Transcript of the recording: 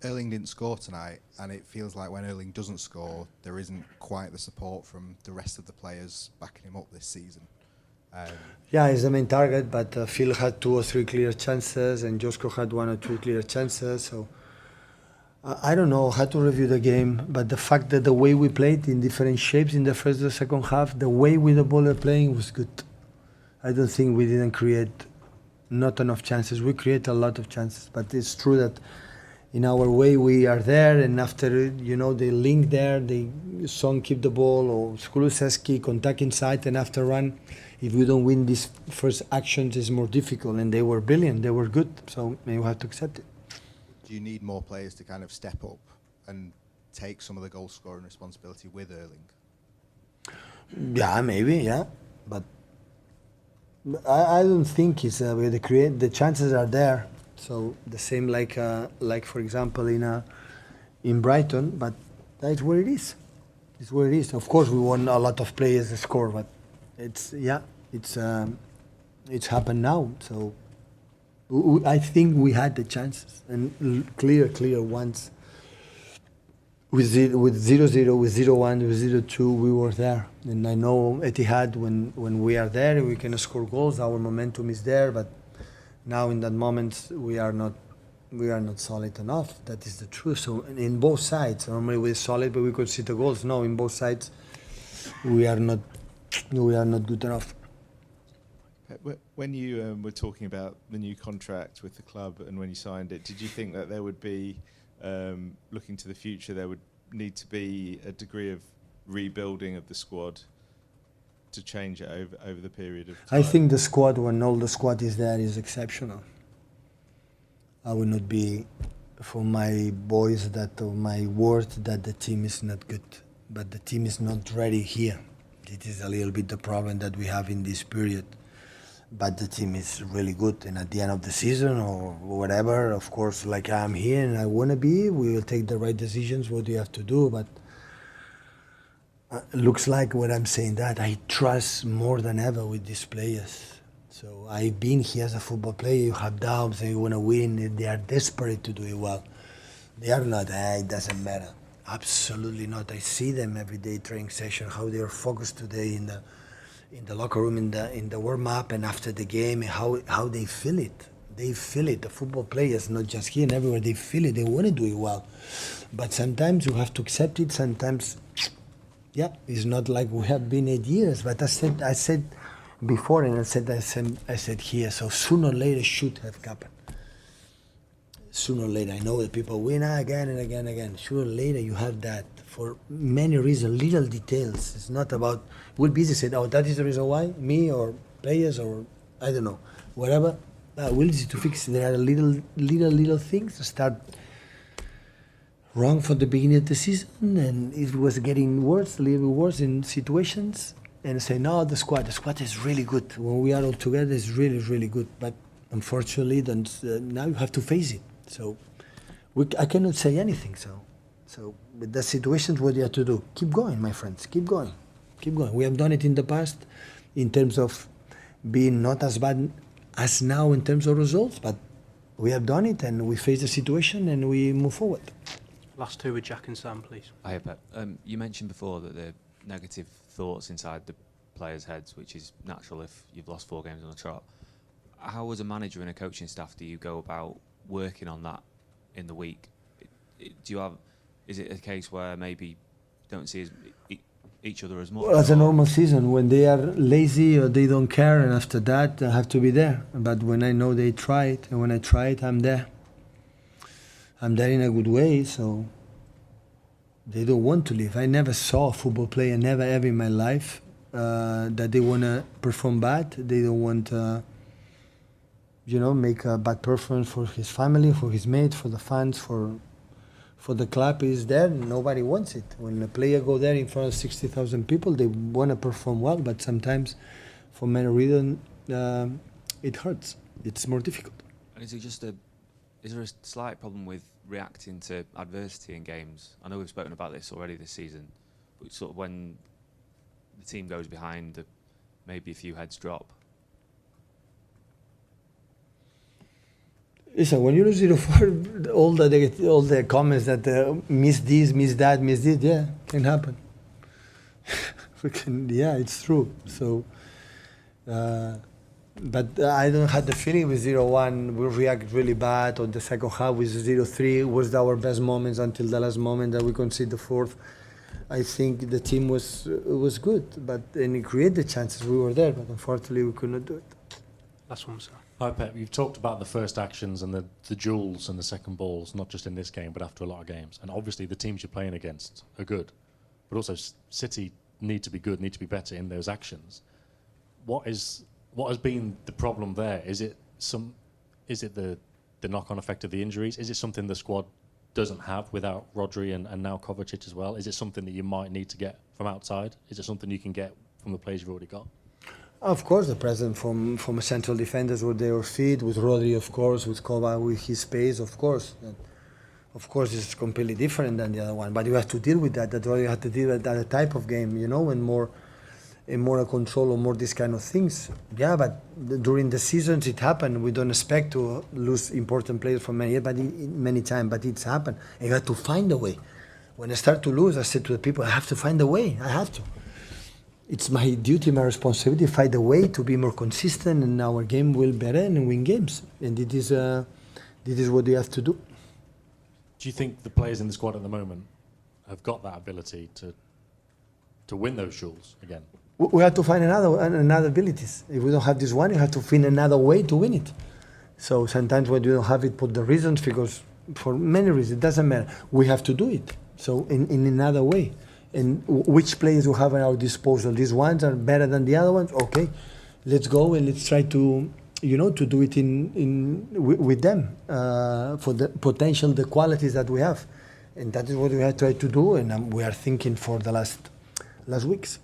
Erling didn't score tonight, and it feels like when Erling doesn't score, there isn't quite the support from the rest of the players backing him up this season. Yeah, he's the main target, but Phil had 2 or 3 clear chances, and Josko had 1 or 2 clear chances. So I don't know how to review the game, but the fact that the way we played in different shapes in the first or second half, the way with the ball are playing was good. I don't think we didn't create not enough chances. We create a lot of chances, but it's true that in our way we are there, and after they link there, the Son keep the ball or Skuluseski contact inside, and after run, if we don't win these first actions, it's more difficult. And they were brilliant, they were good, so you have to accept it. Do you need more players to kind of step up and take some of the goal scoring responsibility with Erling? Yeah, maybe, yeah, but I don't think it's we create the chances are there. So the same like for example in Brighton, but that's where it is. It's where it is. Of course, we want a lot of players to score, but it's it's happened now. So I think we had the chances and clear ones. With 0-0, with 0-1, with 0-2, we were there. And I know Etihad, when we are there, we can score goals. Our momentum is there, but now in that moment we are not solid enough. That is the truth. So in both sides, normally we're solid, but we could see the goals. No, in both sides, we are not good enough. When you were talking about the new contract with the club and when you signed it, did you think that there would be, looking to the future, there would need to be a degree of rebuilding of the squad to change it over the period of time? I think the squad, when all the squad is there, is exceptional. I will not be, for my boys, that my word that the team is not good, but the team is not ready here. It is a little bit the problem that we have in this period. But the team is really good, and at the end of the season or whatever, of course, like I'm here and I want to be, we will take the right decisions, what you have to do, but looks like what I'm saying that I trust more than ever with these players. So I've been here as a football player, you have doubts, and you want to win, they are desperate to do it well. They are not, it doesn't matter. Absolutely not. I see them every day training session, how they are focused today in the locker room, in the warm-up and after the game, how they feel it. They feel it. The football players, not just here and everywhere, they feel it. They want to do it well. But sometimes you have to accept it. Sometimes, yeah, it's not like we have been 8 years. But I said before, and I said here, so sooner or later should have happened. Sooner or later, I know that people win again and again and again. Sooner or later, you have that for many reasons, little details. It's not about, it would be easy to say, oh, that is the reason why, me or players or, I don't know, whatever. We'll easy to fix. There are little things that start wrong from the beginning of the season, and it was getting worse, a little bit worse in situations, and say, no, the squad is really good. When we are all together, it's really, really good. But unfortunately, now you have to face it. So I cannot say anything. So with the situations, what you have to do, keep going, my friends, keep going. We have done it in the past in terms of being not as bad as now in terms of results, but we have done it and we face the situation and we move forward. Last two with Jack and Sam, please. Hi, Pep. You mentioned before that the negative thoughts inside the players' heads, which is natural if you've lost 4 games on the trot. How, as a manager and a coaching staff, do you go about working on that in the week? Is it a case where maybe you don't see each other as much? Well, as a normal season, when they are lazy or they don't care, and after that, I have to be there. But when I know they try it, and when I try it, I'm there. I'm there in a good way, so they don't want to leave. I never saw a football player, never ever in my life, that they want to perform bad. They don't want make a bad performance for his family, for his mates, for the fans, for the club is there. Nobody wants it. When a player go there in front of 60,000 people, they want to perform well, but sometimes, for many reasons, it hurts. It's more difficult. And is there a slight problem with reacting to adversity in games? I know we've spoken about this already this season, but sort of when the team goes behind, maybe a few heads drop. Listen, when you lose 0-4, all the comments that miss this, miss that, miss this, yeah, can happen. Yeah, it's true. So, but I don't have the feeling with 0-1 we react really bad. On the second half with 0-3 was our best moments until the last moment that we conceded the fourth. I think the team was good, and it created the chances. We were there, but unfortunately we could not do it. Last one, sir. Hi Pep, you've talked about the first actions and the duels and the second balls, not just in this game, but after a lot of games. And obviously the teams you're playing against are good, but also City need to be good, need to be better in those actions. What has been the problem there? Is it the knock-on effect of the injuries? Is it something the squad doesn't have without Rodri and now Kovacic as well? Is it something that you might need to get from outside? Is it something you can get from the players you've already got? Of course, the presence from a central defenders with their feet, with Rodri, of course, with Kova, with his pace, of course. Of course, it's completely different than the other one, but you have to deal with that. That's why you have to deal with that type of game, you know, and more a control or more these kind of things. Yeah, but during the seasons it happened. We don't expect to lose important players for many times, but it's happened. And you have to find a way. When I start to lose, I said to the people, I have to find a way. I have to. It's my duty, my responsibility to find a way to be more consistent, and our game will be better and win games. And this is what you have to do. Do you think the players in the squad at the moment have got that ability to win those duels again? We have to find another abilities. If we don't have this one, you have to find another way to win it. So sometimes when you don't have it, put the reasons, because for many reasons, it doesn't matter. We have to do it. So in another way. And which players we have at our disposal? These ones are better than the other ones. Okay, let's go and let's try to, to do it with them for the potential, the qualities that we have, and that is what we have tried to do. And we are thinking for the last weeks.